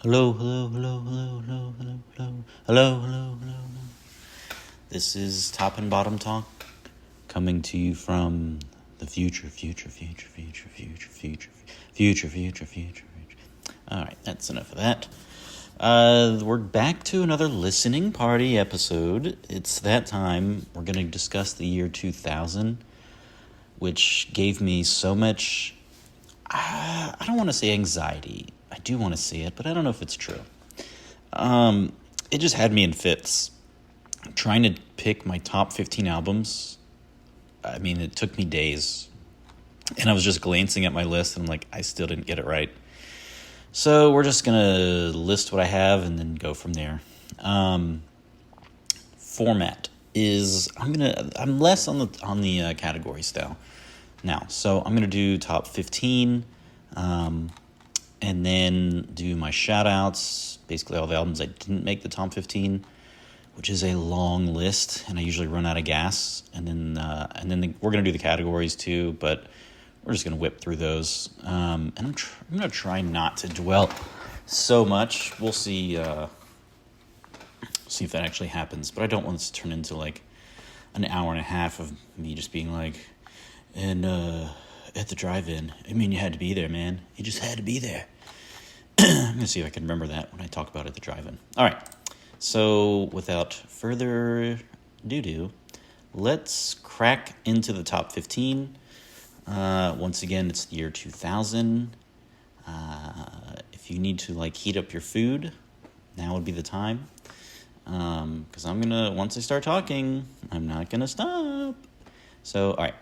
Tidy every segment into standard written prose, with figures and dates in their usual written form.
Hello, hello, hello, hello, hello, hello, hello, hello, hello, hello. This is Top and Bottom Talk, coming to you from the future. All right, that's enough of that. We're back to another listening party episode. It's that time. We're going to discuss the year 2000, which gave me so much, I don't want to say anxiety. I do want to say it, but I don't know if it's true. It just had me in fits. Trying to pick my top 15 albums, I mean, it took me days. And I was just glancing at my list, and I'm like, I still didn't get it right. So we're just going to list what I have and then go from there. Format is, I'm less on the category style now. So I'm going to do top 15, and then do my shout-outs, basically all the albums I didn't make the top 15, which is a long list, and I usually run out of gas. And then we're going to do the categories too, but we're just going to whip through those. And I'm going to try not to dwell so much. We'll see if that actually happens, but I don't want this to turn into like an hour and a half of me just being like, and at the drive-in, I mean, you had to be there, man. You just had to be there. I'm going to see if I can remember that when I talk about it at the drive-in. All right. So without further ado, let's crack into the top 15. Once again, it's the year 2000. If you need to like heat up your food, now would be the time. Because once I start talking, I'm not going to stop. So, all right.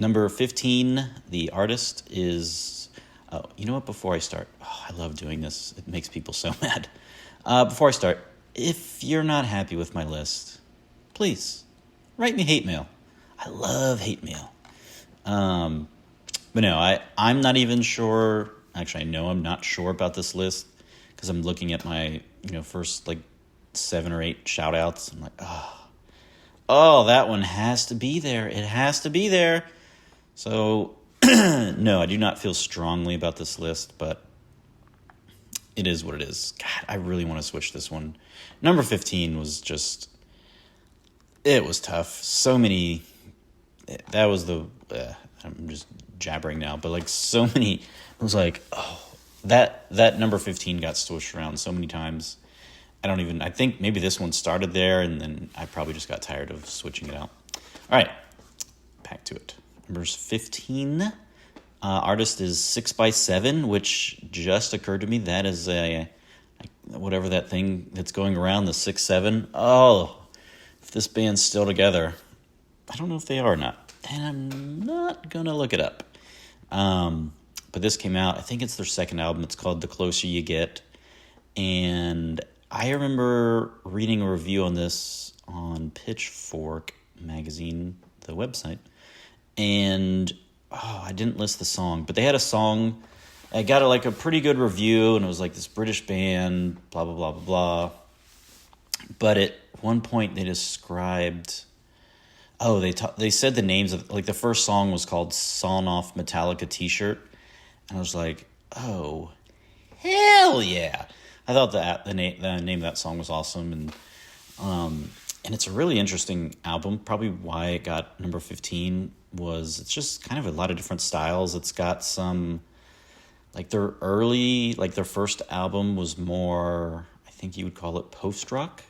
Number 15, the artist is... Oh, you know what? Before I start... Oh, I love doing this. It makes people so mad. Before I start, if you're not happy with my list, please, write me hate mail. I love hate mail. But no, I'm not even sure... Actually, I know I'm not sure about this list because I'm looking at my, first, 7 or 8 shout-outs. I'm like, oh, that one has to be there. It has to be there. So, no, I do not feel strongly about this list, but it is what it is. God, I really want to switch this one. Number 15 was just, it was tough. So many, that was I'm just jabbering now, but so many, it was like, that number 15 got switched around so many times. I think maybe this one started there, and then I probably just got tired of switching it out. All right, back to it. Number 15, artist is 6x7, which just occurred to me. That is whatever that thing that's going around, the 6-7. Oh, if this band's still together. I don't know if they are or not, and I'm not going to look it up. But this came out, I think it's their second album. It's called The Closer You Get, and I remember reading a review on this on Pitchfork magazine, the website, and I didn't list the song, but they had a song. I got a pretty good review, and it was this British band, blah, blah, blah, blah, blah. But at one point they described, they said the names of, the first song was called Sawn Off Metallica T-Shirt, and I was like, oh, hell yeah. I thought the name of that song was awesome, and it's a really interesting album. Probably why it got number 15 was it's just kind of a lot of different styles. It's got some, their early, their first album was more, I think you would call it post-rock.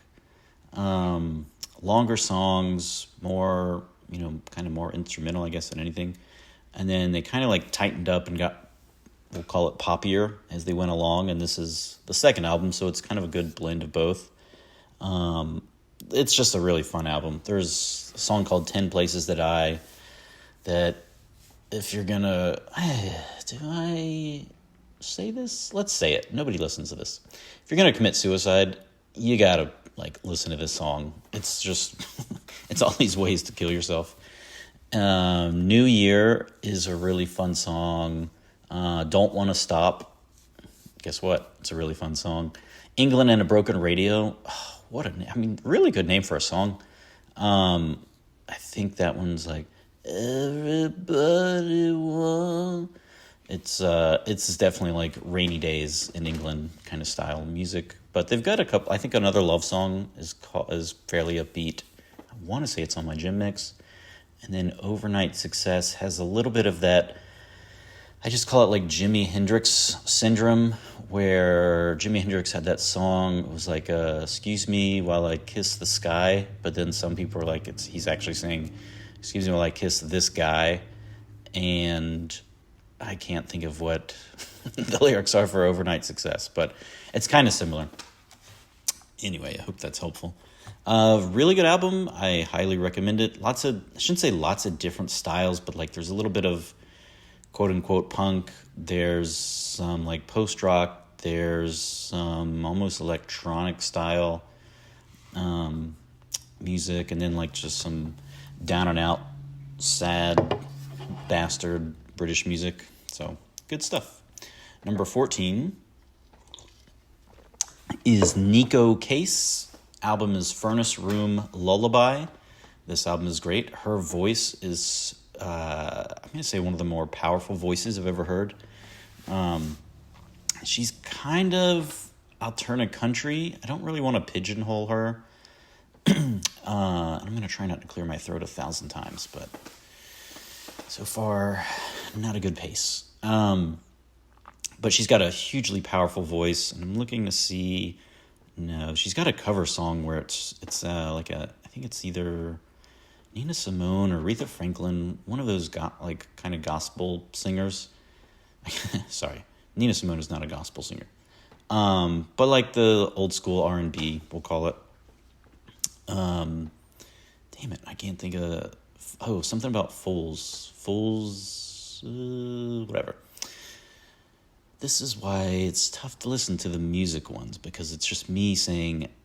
Longer songs, more, kind of more instrumental, I guess, than anything. And then they kind of tightened up and got, we'll call it poppier as they went along, and this is the second album, so it's kind of a good blend of both. It's just a really fun album. There's a song called 10 Places that if you're gonna... Do I say this? Let's say it. Nobody listens to this. If you're gonna commit suicide, you gotta, listen to this song. It's just... it's all these ways to kill yourself. New Year is a really fun song. Don't Want to Stop. Guess what? It's a really fun song. England and a Broken Radio. Oh, what a name. Really good name for a song. I think that one's Everybody Want It's definitely like rainy days in England kind of style music. But they've got a couple. I think another love song is fairly upbeat. I want to say it's on my gym mix. And then Overnight Success has a little bit of that. I just call it like Jimi Hendrix syndrome, where Jimi Hendrix had that song. It was like, "Excuse me while I kiss the sky," but then some people are like, he's actually saying, "Excuse me while I kiss this guy," and I can't think of what the lyrics are for Overnight Success, but it's kind of similar. Anyway, I hope that's helpful. Really good album. I highly recommend it. I shouldn't say lots of different styles, but like there's a little bit of quote unquote punk. There's some like post rock. There's some almost electronic style music, and then like just some down and out sad bastard British music. So good stuff. Number 14 is Neko Case. Album is Furnace Room Lullaby. This album is great. Her voice is, I'm going to say, one of the more powerful voices I've ever heard. She's kind of alternative country. I don't really want to pigeonhole her. I'm going to try not to clear my throat 1,000 times, but so far, not a good pace. But she's got a hugely powerful voice, and I'm looking to see. No, she's got a cover song where it's like I think it's either Nina Simone or Aretha Franklin, one of those kind of gospel singers. Sorry, Nina Simone is not a gospel singer, but like the old school R&B, we'll call it. Damn it, I can't think of. Oh, something about Fools, whatever. This is why it's tough to listen to the music ones, because it's just me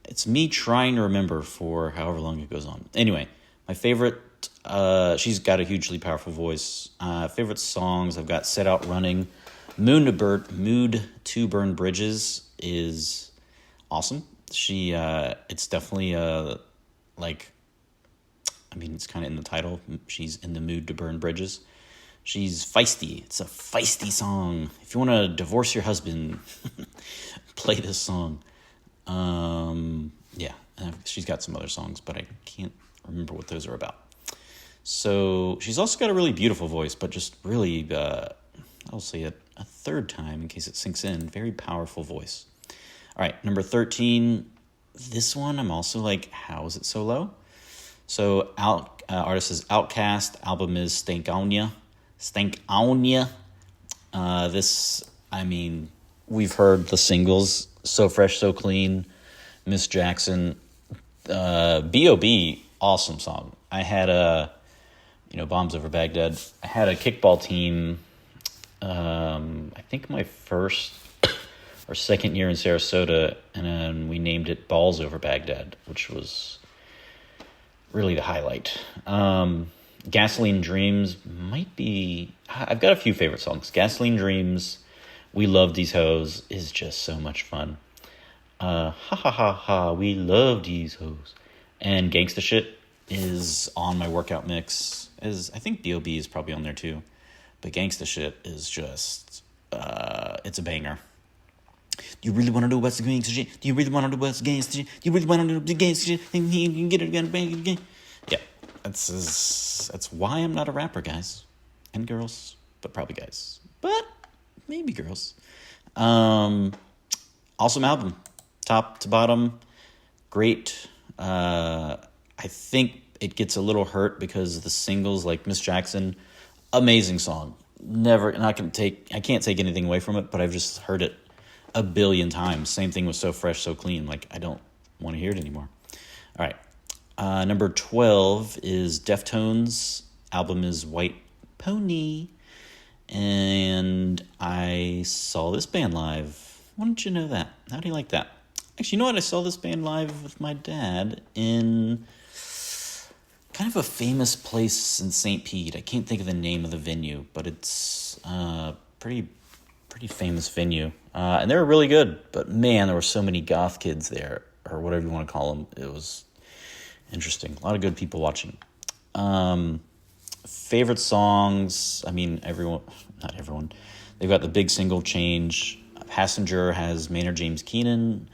it's me trying to remember for however long it goes on. Anyway, my favorite, she's got a hugely powerful voice. Favorite songs, I've got Set Out Running. Mood to Burn Bridges is awesome. It's definitely it's kind of in the title. She's in the mood to burn bridges. She's feisty. It's a feisty song. If you want to divorce your husband, play this song. She's got some other songs, but I can't remember what those are about. So she's also got a really beautiful voice, but just really, I'll say it a third time in case it sinks in. Very powerful voice. All right, number 13. This one, I'm also like, how is it so low? So artist is Outkast. Album is Stankonia. We've heard the singles, So Fresh, So Clean, Miss Jackson, B.O.B., awesome song. I had Bombs Over Baghdad. I had a kickball team, I think my first or second year in Sarasota, and we named it Balls Over Baghdad, which was really the highlight. Gasoline Dreams might be... I've got a few favorite songs. Gasoline Dreams, We Love These Hoes is just so much fun. Ha ha ha ha, we love these hoes. And Gangsta Shit is on my workout mix. I think B.O.B. is probably on there too. But Gangsta Shit is just... it's a banger. Do you really want to know what's the gangsta shit? Do you really want to know what's gangsta shit? Do you really want to know the gangsta shit? And you can get it again. Yeah. That's why I'm not a rapper, guys. And girls, but probably guys. But maybe girls. Awesome album. Top to bottom. Great. I think it gets a little hurt because the singles like Miss Jackson, amazing song. I can't take anything away from it, but I've just heard it a billion times. Same thing with So Fresh, So Clean. Like, I don't want to hear it anymore. All right. Number 12 is Deftones. Album is White Pony. And I saw this band live. Why didn't you know that? How do you like that? Actually, you know what? I saw this band live with my dad in kind of a famous place in St. Pete. I can't think of the name of the venue, but it's pretty famous venue. And they were really good. But man, there were so many goth kids there, or whatever you want to call them. It was interesting. A lot of good people watching. Favorite songs, not everyone. They've got the big single Change. Passenger has Maynard James Keenan,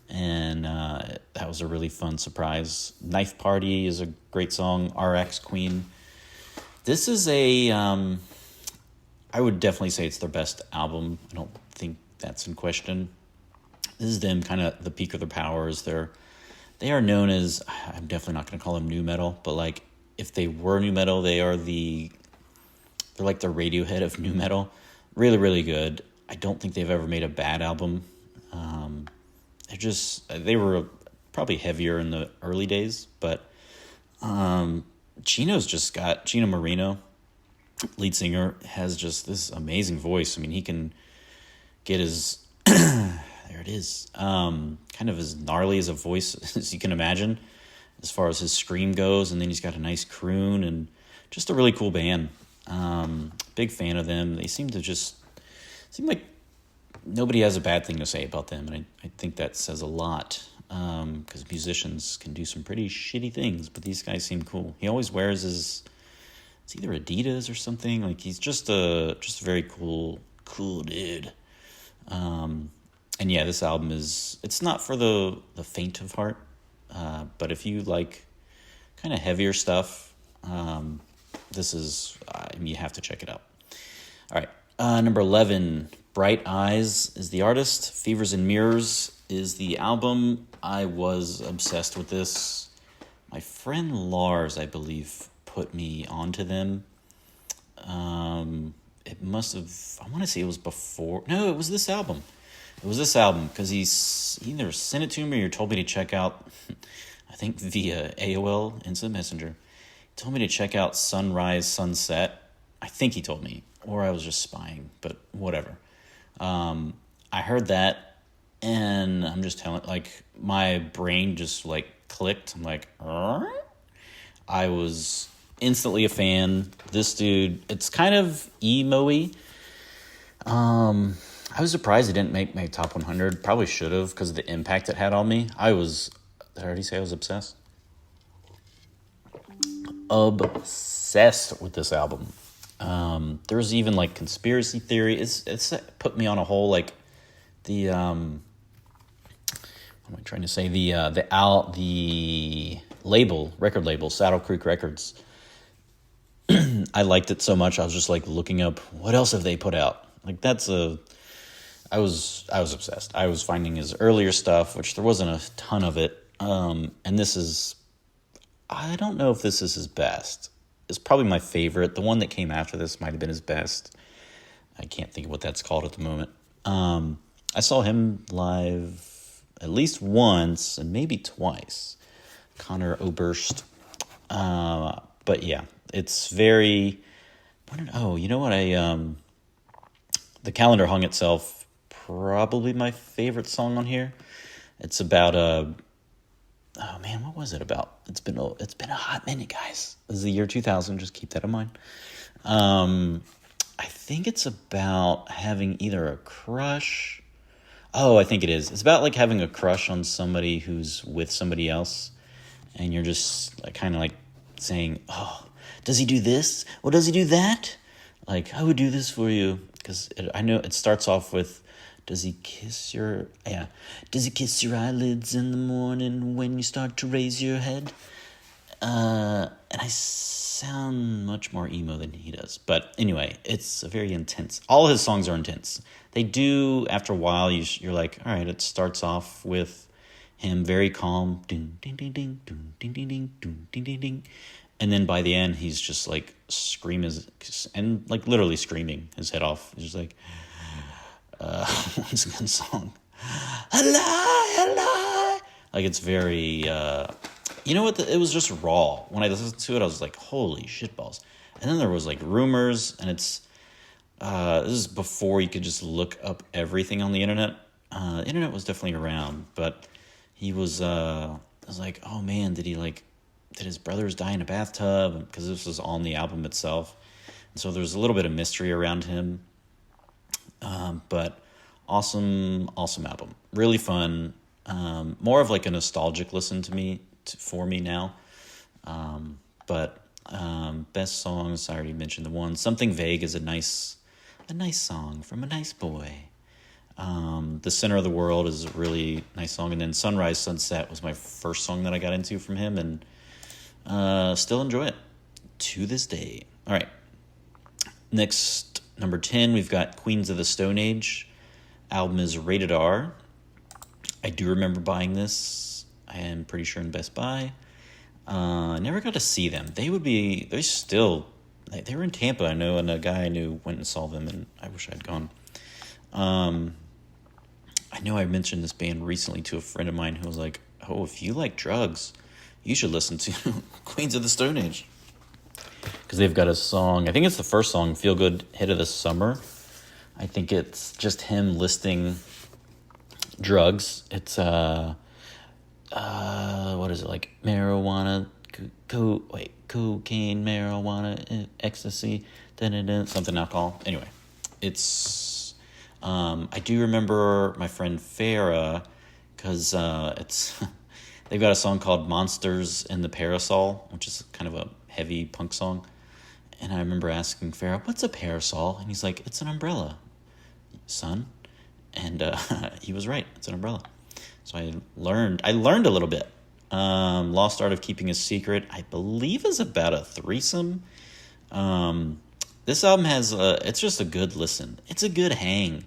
and that was a really fun surprise. Knife Party is a great song. RX Queen. This is I would definitely say it's their best album. I don't think that's in question. This is them kind of the peak of their powers. They are known as, I'm definitely not going to call them nu metal, but like if they were nu metal, they're like the Radiohead of nu metal. Really, really good. I don't think they've ever made a bad album. They were probably heavier in the early days, but Chino Marino, lead singer, has just this amazing voice. I mean, he can get his, there it is, kind of as gnarly as a voice as you can imagine, as far as his scream goes, and then he's got a nice croon, and just a really cool band. Big fan of them. They seem like nobody has a bad thing to say about them, and I think that says a lot, because musicians can do some pretty shitty things, but these guys seem cool. He always wears it's either Adidas or something. Like, he's just a very cool dude. And yeah, this album it's not for the faint of heart, but if you like kind of heavier stuff, this is, you have to check it out. All right, number 11, Bright Eyes is the artist. Fevers and Mirrors is the album. I was obsessed with this. My friend Lars, I believe, put me onto them. It must have, I want to say it was before. No, it was this album. Because he either sent it to me or told me to check out, I think via AOL Instant Messenger. He told me to check out Sunrise Sunset. I think he told me, or I was just spying, but whatever. I heard that, and I'm just telling, like, my brain just, like, clicked. I'm like, I was instantly a fan. This dude, it's kind of emo-y. I was surprised it didn't make my top 100. Probably should have, because of the impact it had on me. Did I already say I was obsessed? Obsessed with this album. There's even like conspiracy theory. It's put me on a whole, like, the what am I trying to say? The record label, Saddle Creek Records. I liked it so much. I was just like looking up what else have they put out. Like, I was obsessed. I was finding his earlier stuff, which there wasn't a ton of it. And this is, I don't know if this is his best. It's probably my favorite. The one that came after this might have been his best. I can't think of what that's called at the moment. I saw him live at least once and maybe twice. Connor Oberst. But yeah, it's very, you know what? The Calendar Hung Itself, probably my favorite song on here. It's about oh man, what was it about? It's been a hot minute, guys. This is the year 2000. Just keep that in mind. I think it's about having either a crush. Oh, I think it is. It's about like having a crush on somebody who's with somebody else, and you're just like, kind of like saying, "Oh, does he do this? Well, does he do that? Like, I would do this for you." Because I know it starts off with, does he kiss your eyelids in the morning when you start to raise your head? And I sound much more emo than he does. But anyway, it's a very intense. All his songs are intense. They do, after a while, you're like, all right, it starts off with him very calm. Ding, ding, ding, ding, ding, ding, ding, ding, ding, ding, ding. And then by the end, he's just like screaming, and like literally screaming his head off. He's just like, what's a good song? A lie. Like, it's very, you know what? It was just raw. When I listened to it, I was like, holy shitballs. And then there was like rumors, and this is before you could just look up everything on the internet. The internet was definitely around, but he was, I was like, oh man, did his brothers die in a bathtub? Because this was on the album itself. And so there's a little bit of mystery around him. But awesome album. Really fun. More of like a nostalgic listen for me now. But best songs, I already mentioned the one. Something Vague is a nice a nice song from a nice boy. The Center of the World is a really nice song. And then Sunrise Sunset was my first song that I got into from him, and still enjoy it to this day. All right. Next, number 10, we've got Queens of the Stone Age. Album is Rated R. I do remember buying this. I am pretty sure in Best Buy. I never got to see them. They were in Tampa, I know, and a guy I knew went and saw them, and I wish I'd gone. I know I mentioned this band recently to a friend of mine who was like, oh, if you like drugs, you should listen to Queens of the Stone Age. Because they've got a song, I think it's the first song, Feel Good Hit of the Summer. I think it's just him listing drugs. It's, what is it, like marijuana, cocaine, marijuana, ecstasy, something alcohol. Anyway, it's, I do remember my friend Farrah, because it's, they've got a song called Monsters in the Parasol, which is kind of a heavy punk song. And I remember asking Farrah, what's a parasol? And he's like, it's an umbrella, son. And he was right. It's an umbrella. So I learned a little bit. Lost Art of Keeping a Secret, I believe, is about a threesome. This album has it's just a good listen. It's a good hang.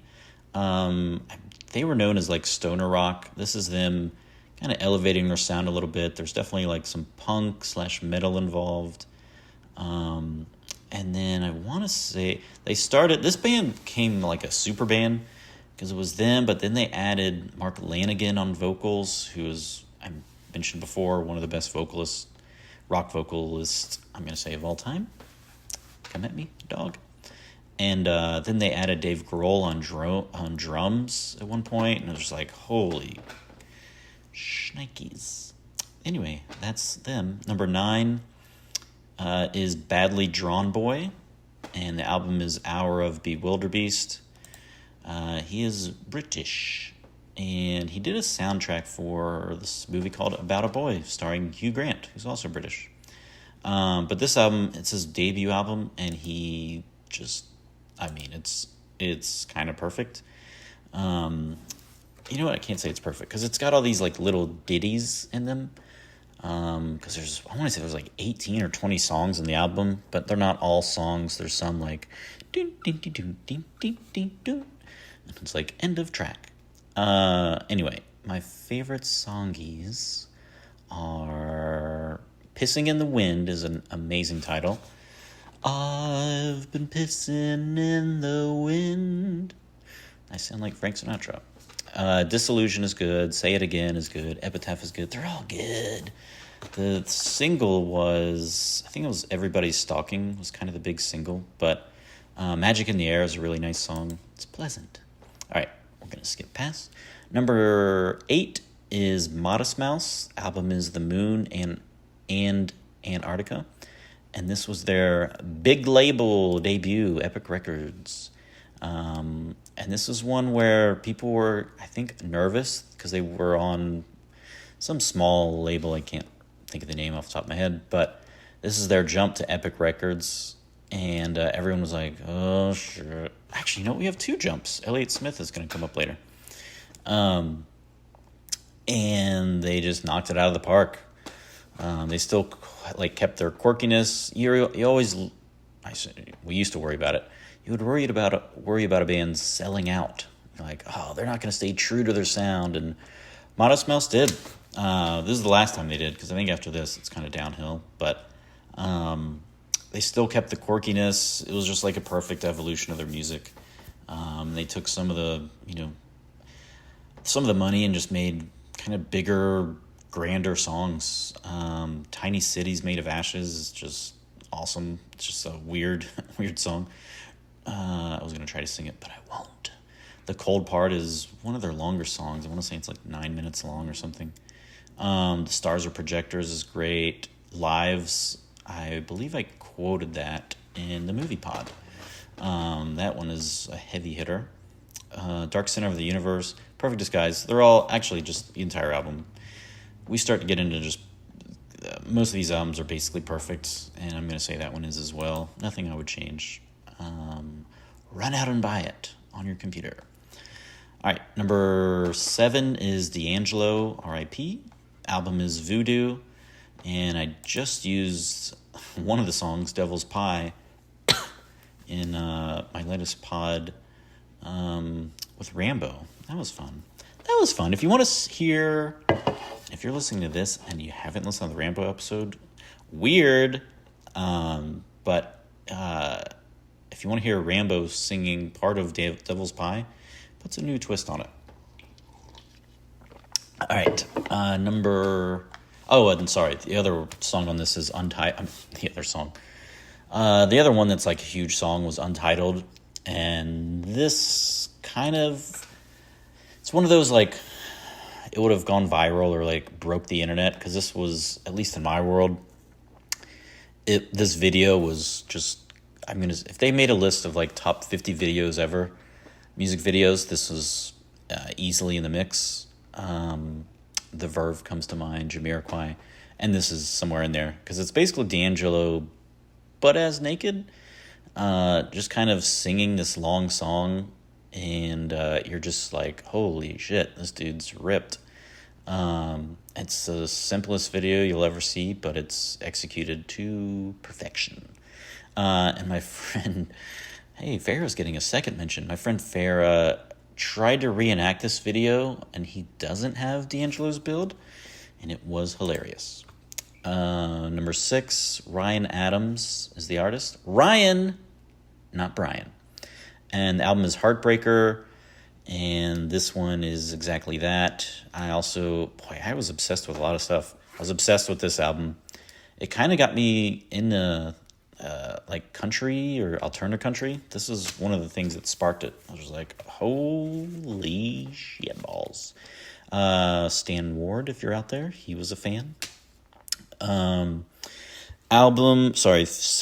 They were known as like stoner rock. This is them kind of elevating their sound a little bit. There's definitely like some punk / metal involved. And then I want to say this band came like a super band because it was them, but then they added Mark Lanigan on vocals, who is, I mentioned before, one of the best rock vocalists, I'm going to say, of all time. Come at me, dog. And then they added Dave Grohl on drums at one point, and it was just like, holy shnikes. Anyway, that's them. Number 9 is Badly Drawn Boy, and the album is Hour of Bewilderbeast. He is British, and he did a soundtrack for this movie called About a Boy, starring Hugh Grant, who's also British. But this album, it's his debut album, and he just, it's kind of perfect. You know what? I can't say it's perfect, because it's got all these like little ditties in them. Because I want to say there's like 18 or 20 songs in the album, but they're not all songs. There's some like doo, doo, doo, doo, doo, doo, doo, doo. And it's like end of track. Anyway, my favorite songies are Pissing in the Wind is an amazing title. I've been pissing in the wind. I sound like Frank Sinatra. Disillusion is good. Say It Again is good. Epitaph is good. They're all good. The single was, I think it was Everybody's Stalking was kind of the big single, but Magic in the Air is a really nice song. It's pleasant. All right, we're going to skip past. Number 8 is Modest Mouse. Album is The Moon and Antarctica. And this was their big label debut, Epic Records. And this is one where people were, I think, nervous because they were on some small label. I can't think of the name off the top of my head, but this is their jump to Epic Records. And everyone was like, oh, sure. Actually, we have 2 jumps. Elliott Smith is going to come up later. And they just knocked it out of the park. They still kept their quirkiness. We used to worry about it. You would worry about a band selling out. You're like, oh, they're not going to stay true to their sound. And Modest Mouse did. This is the last time they did, because I think after this it's kind of downhill. But they still kept the quirkiness. It was just like a perfect evolution of their music. They took some of the money and just made kind of bigger, grander songs. Tiny Cities Made of Ashes is just awesome. It's just a weird song. I was going to try to sing it, but I won't. The Cold Part is one of their longer songs. I want to say it's like 9 minutes long or something. The Stars Are Projectors is great. Lives, I believe I quoted that in the movie pod. That one is a heavy hitter. Dark Center of the Universe, Perfect Disguise. They're all actually just the entire album. We start to get into just most of these albums are basically perfect, and I'm going to say that one is as well. Nothing I would change. run out and buy it on your computer. All right, number 7 is D'Angelo, R.I.P. Album is Voodoo, and I just used one of the songs, Devil's Pie, in my latest pod with Rambo. That was fun. If you want to hear, if you're listening to this and you haven't listened to the Rambo episode, weird, but if you want to hear Rambo singing part of Devil's Pie, puts a new twist on it. All right, the other song on this is Untitled. The other one that's like a huge song was Untitled, and this it's one of those like, it would have gone viral or like broke the internet, because this was, at least in my world, this video was just, if they made a list of like top 50 videos ever, music videos, this was easily in the mix. The Verve comes to mind, Jamiroquai, and this is somewhere in there, because it's basically D'Angelo butt ass naked, just kind of singing this long song, and you're just like, holy shit, this dude's ripped. It's the simplest video you'll ever see, but it's executed to perfection. And my friend, hey, Farrah's getting a second mention. My friend Farrah tried to reenact this video, and he doesn't have D'Angelo's build, and it was hilarious. Number 6, Ryan Adams is the artist. Ryan, not Brian. And the album is Heartbreaker, and this one is exactly that. I was obsessed with a lot of stuff. I was obsessed with this album. It kind of got me into like country or alternative country. This is one of the things that sparked it. I was just like, holy shit balls. Stan Ward, if you're out there, he was a fan.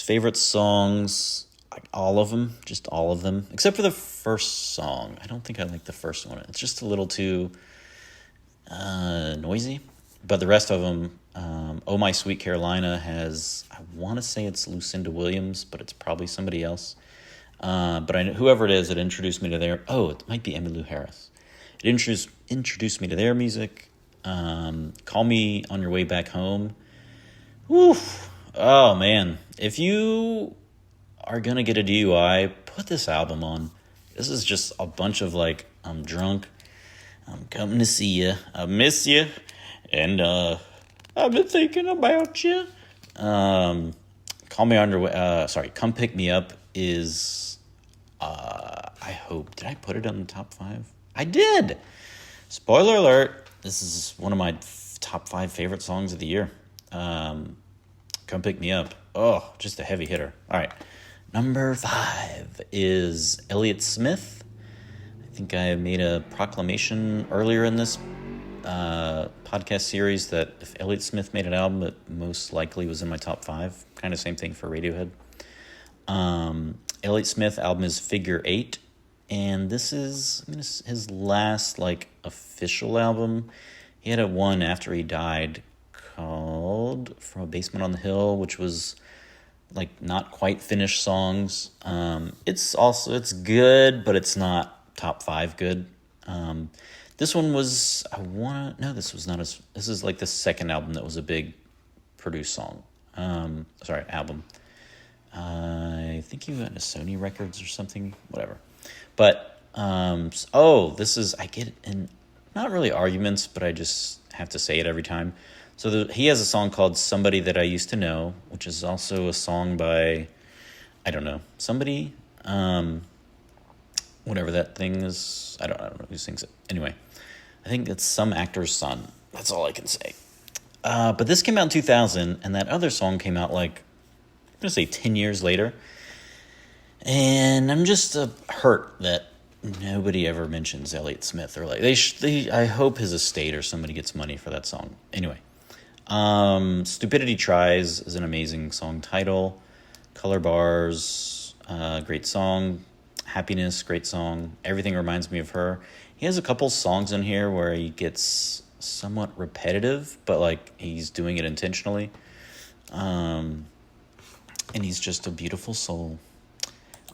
Favorite songs, all of them, except for the first song. I don't think I like the first one. It's just a little too noisy. But the rest of them, Oh My Sweet Carolina has, I want to say it's Lucinda Williams, but it's probably somebody else. But I know whoever it is, it introduced me to it might be Emmylou Harris. It introduced me to their music. Call Me On Your Way Back Home. Oof. Oh man, if you are gonna get a DUI, put this album on. This is just a bunch of like, I'm drunk, I'm coming to see you, I miss you, and I've been thinking about you. Come Pick Me Up is, did I put it on the top 5? I did. Spoiler alert, this is one of my top 5 favorite songs of the year. Come Pick Me Up. Oh, just a heavy hitter. All right. Number 5 is Elliott Smith. I think I made a proclamation earlier in this podcast series that if Elliott Smith made an album, it most likely was in my top 5. Kind of same thing for Radiohead. Elliott Smith album is Figure 8, and this is his last like official album. He had one after he died called From a Basement on the Hill, which was like not quite finished songs. It's good, but it's not top 5 good. This one was, this is like the second album that was a big produced song. Album. I think he went to Sony Records or something, whatever. But, I get in, not really arguments, but I just have to say it every time. So he has a song called Somebody That I Used to Know, which is also a song by, I don't know, somebody, whatever that thing is. I don't know who sings it. Anyway, I think it's some actor's son. That's all I can say. But this came out in 2000, and that other song came out like, I'm going to say 10 years later. And I'm just hurt that nobody ever mentions Elliott Smith. Or like, I hope his estate or somebody gets money for that song. Anyway. Stupidity Tries is an amazing song title. Color Bars, great song. Happiness, great song. Everything reminds me of her. He has a couple songs in here where he gets somewhat repetitive, but like he's doing it intentionally. And he's just a beautiful soul.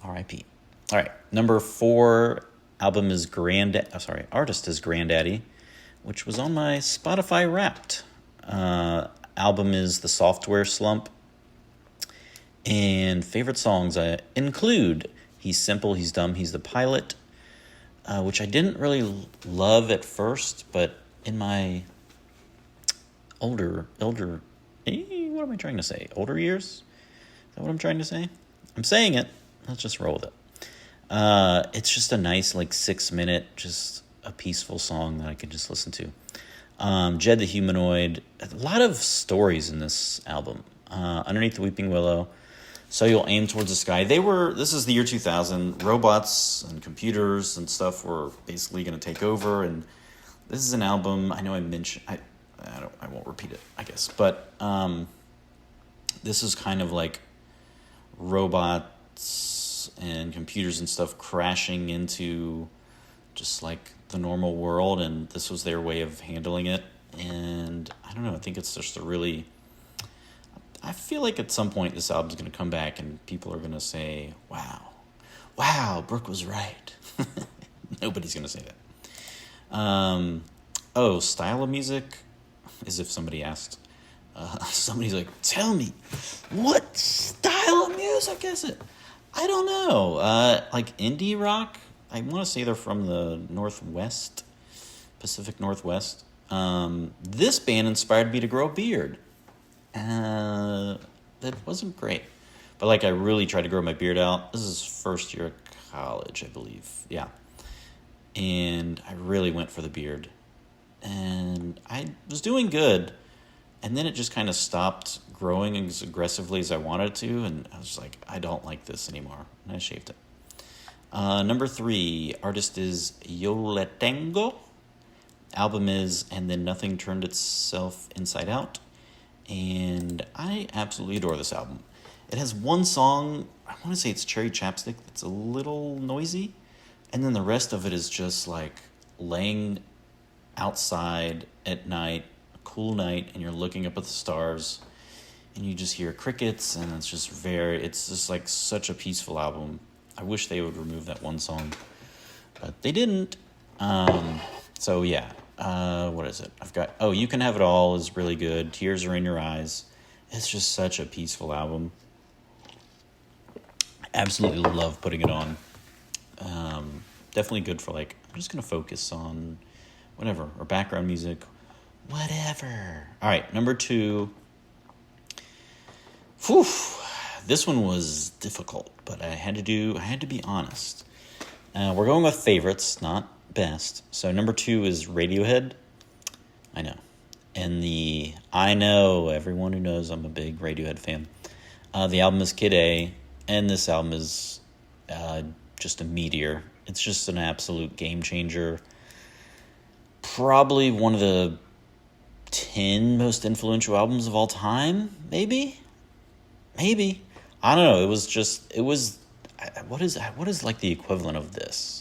R.I.P. All right, number 4 album is artist is Grandaddy, which was on my Spotify Wrapped. Album is the Sophtware Slump. And favorite songs include He's Simple, He's Dumb, He's the Pilot, which I didn't really love at first, but in my older what am I trying to say? Older years? Is that what I'm trying to say? I'm saying it. Let's just roll with it. It's just a nice, 6-minute, just a peaceful song that I could just listen to. Jed the Humanoid. A lot of stories in this album. Underneath the Weeping Willow. So You'll Aim Towards the Sky. This is the year 2000. Robots and computers and stuff were basically going to take over. And this is an album, I know I mentioned, I won't repeat it, I guess. But this is kind of like robots and computers and stuff crashing into just the normal world. And this was their way of handling it. And I don't know, I think it's just I feel like at some point this album's going to come back and people are going to say, wow, Brooke was right. Nobody's going to say that. Style of music, as if somebody asked. Somebody's like, tell me, what style of music is it? I don't know. Indie rock. I want to say they're from the Northwest, Pacific Northwest. This band inspired me to grow a beard. That wasn't great. But I really tried to grow my beard out. This is first year of college, I believe. Yeah. And I really went for the beard. And I was doing good. And then it just kind of stopped growing as aggressively as I wanted to. And I was like, I don't like this anymore. And I shaved it. Number 3, artist is Tengo. Album is And Then Nothing Turned Itself Inside Out. And I absolutely adore this album. It has one song, I want to say it's Cherry Chapstick, that's a little noisy. And then the rest of it is just laying outside at night, a cool night, and you're looking up at the stars, and you just hear crickets, and it's just such a peaceful album. I wish they would remove that one song, but they didn't. So yeah. What is it? I've got, You Can Have It All is really good. Tears Are in Your Eyes. It's just such a peaceful album. I absolutely love putting it on. Definitely good for I'm just going to focus on whatever, or background music, whatever. All right, number 2. Whew. This one was difficult, but I had to be honest. We're going with favorites, not best. So number 2 is Radiohead. I know. And I know, everyone who knows I'm a big Radiohead fan. The album is Kid A, and this album is just a meteor. It's just an absolute game changer. Probably one of the 10 most influential albums of all time, maybe? I don't know. What is the equivalent of this?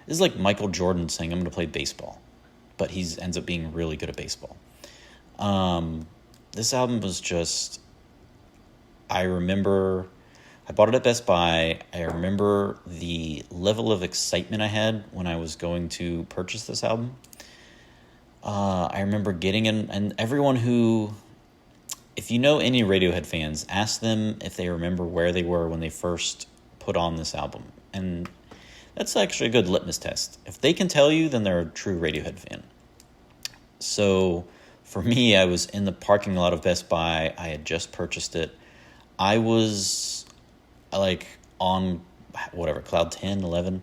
This is like Michael Jordan saying, I'm going to play baseball. But he ends up being really good at baseball. This album was just... I remember... I bought it at Best Buy. I remember the level of excitement I had when I was going to purchase this album. I remember getting in... And everyone who... If you know any Radiohead fans, ask them if they remember where they were when they first put on this album. And... that's actually a good litmus test. If they can tell you, then they're a true Radiohead fan. So, for me, I was in the parking lot of Best Buy. I had just purchased it. I was, on, cloud 10, 11.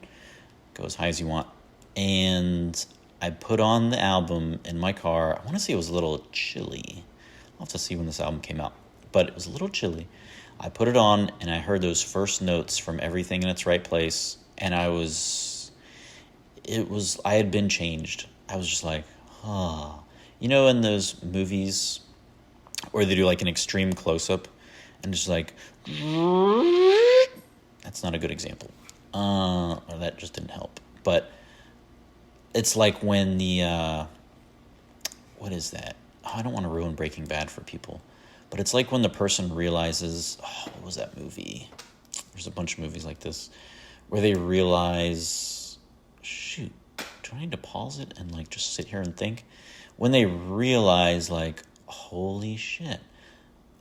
Go as high as you want. And I put on the album in my car. I want to say it was a little chilly. I'll have to see when this album came out. But it was a little chilly. I put it on, and I heard those first notes from Everything in Its Right Place. And I had been changed. I was just like, in those movies where they do an extreme close-up and just that's not a good example. Or that just didn't help. But it's like when what is that? I don't want to ruin Breaking Bad for people. But it's like when the person realizes, what was that movie? There's a bunch of movies like this. where they realize, shoot, do I need to pause it and like just sit here and think? When they realize like, holy shit,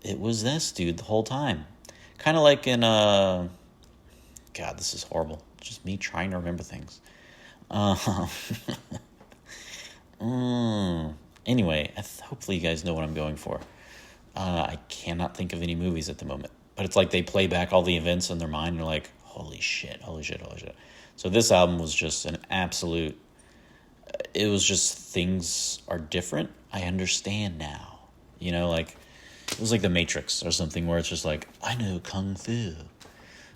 it was this dude the whole time. Kind of like in, God, this is horrible. Just me trying to remember things. Anyway, hopefully you guys know what I'm going for. I cannot think of any movies at the moment. But it's like they play back all the events in their mind and they're like, holy shit, holy shit, holy shit. So this album was just an absolute... It was just things are different. I understand now. You know, like... It was like The Matrix or something where it's just like, I know Kung Fu.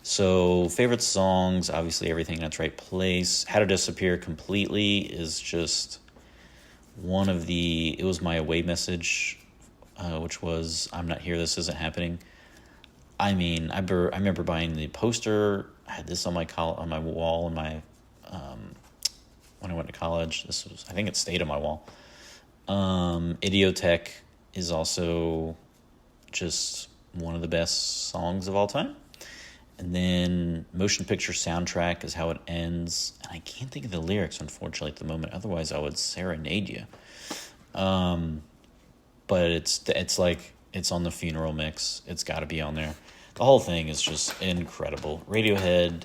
So, favorite songs, obviously Everything in Its Right Place. How to Disappear Completely is just one of the... It was my away message, which was, I'm not here, this isn't happening. I mean, I remember buying the poster. I had this on my wall in my... when I went to college. This was, I think it stayed on my wall. Idiotech is also just one of the best songs of all time. And then Motion Picture Soundtrack is How It Ends. And I can't think of the lyrics, unfortunately, at the moment. Otherwise, I would serenade you. But it's like, it's on the funeral mix. It's got to be on there. The whole thing is just incredible. Radiohead,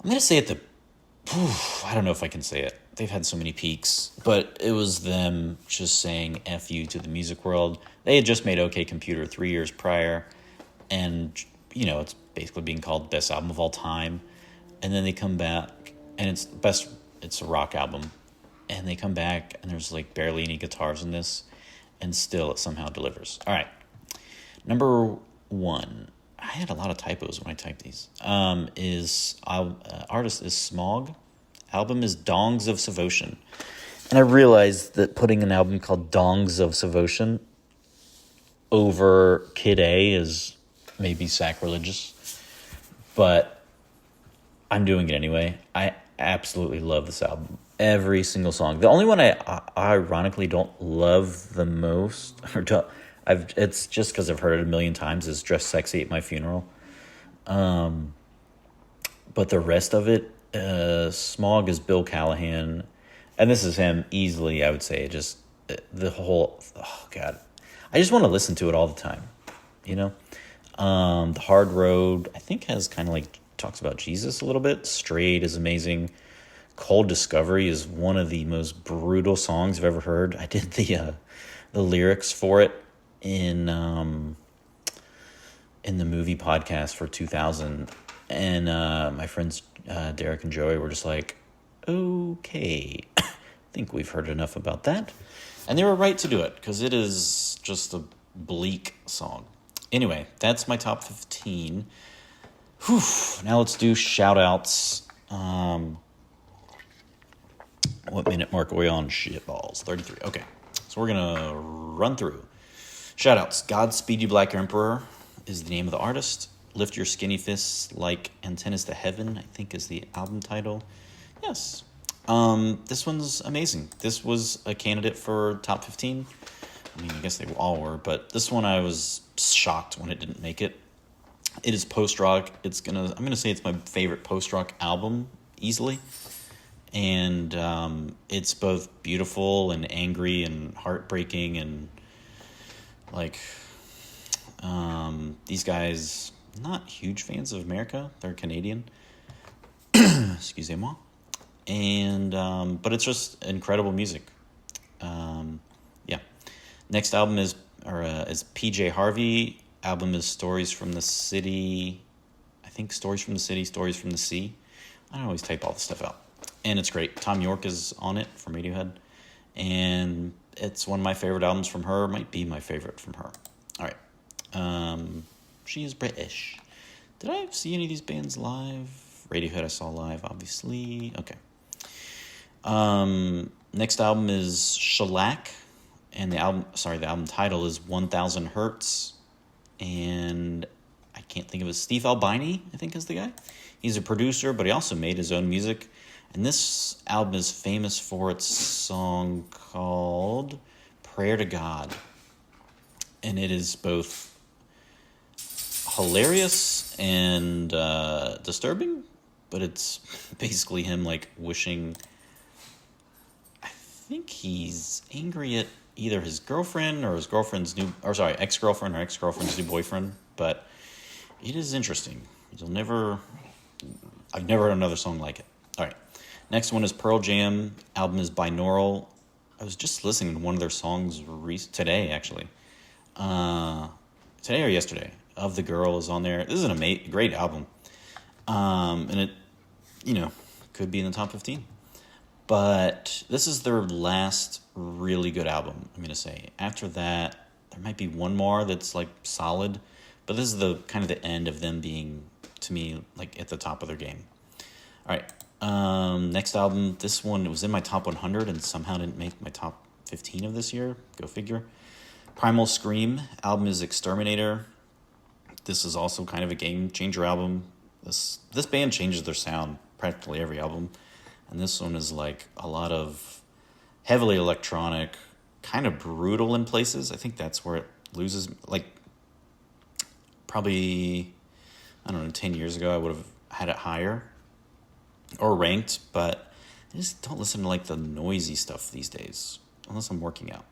I'm going to say I don't know if I can say it. They've had so many peaks, but it was them just saying F you to the music world. They had just made OK Computer 3 years prior, and, you know, it's basically being called best album of all time. And then they come back, and it's a rock album. And they come back, and there's like barely any guitars in this, and still it somehow delivers. All right. Number 1. I had a lot of typos when I typed these. Artist is Smog. Album is Dongs of Sevotion. And I realized that putting an album called Dongs of Sevotion over Kid A is maybe sacrilegious. But I'm doing it anyway. I absolutely love this album. Every single song. The only one I ironically don't love the most, it's just because I've heard it a million times, is Dress Sexy at My Funeral. But the rest of it, Smog is Bill Callahan. And this is him easily, I would say. Just the whole, oh God. I just want to listen to it all the time, you know? The Hard Road, I think has kind of like, talks about Jesus a little bit. Strayed is amazing. Cold Discovery is one of the most brutal songs I've ever heard. I did the lyrics for it in the movie podcast for 2000, and my friends Derek and Joey were just like, okay, I think we've heard enough about that, and they were right to do it because it is just a bleak song. Anyway, that's my top 15. Whew. Now let's do shout outs. What minute mark are we on? Shitballs. 33. Okay. So we're going to run through. Shoutouts. Godspeed You Black Emperor is the name of the artist. Lift Your Skinny Fists Like Antennas to Heaven, I think is the album title. Yes. This one's amazing. This was a candidate for top 15. I mean, I guess they all were, but this one I was shocked when it didn't make it. It is post-rock. I'm going to say it's my favorite post-rock album, easily. And it's both beautiful and angry and heartbreaking, and like these guys, not huge fans of America. They're Canadian. Excusez-moi. And but it's just incredible music. Yeah. Next album is PJ Harvey. Album is Stories from the City. I think Stories from the City, Stories from the Sea. I don't always type all this stuff out. And it's great. Tom York is on it from Radiohead. And it's one of my favorite albums from her. Might be my favorite from her. All right. She is British. Did I see any of these bands live? Radiohead I saw live, obviously. Okay. Next album is Shellac. And the album title is 1000 Hertz. And I can't think of it. Steve Albini, I think, is the guy. He's a producer, but he also made his own music. And this album is famous for its song called Prayer to God. And it is both hilarious and disturbing. but it's basically him like wishing. I think he's angry at either his girlfriend or his girlfriend's ex-girlfriend or ex-girlfriend's new boyfriend. But it is interesting. I've never heard another song like it. All right, next one is Pearl Jam. Album is binaural. I was just listening to one of their songs today, actually. Today or yesterday. Of the Girl is on there. This is a great album. And it, could be in the top 15. But this is their last really good album, I'm going to say. After that, there might be one more that's, like, solid. But this is the kind of the end of them being, to me, like, at the top of their game. All right. Next album, this one, it was in my top 100 and somehow didn't make my top 15 of this year. Go figure. Primal Scream. Album is Exterminator. This is also kind of a game changer album. This band changes their sound practically every album. And this one is like a lot of heavily electronic, kind of brutal in places. I think that's where it loses. Like, probably, 10 years ago, I would have had it higher or ranked. But I just don't listen to, like, the noisy stuff these days, unless I'm working out.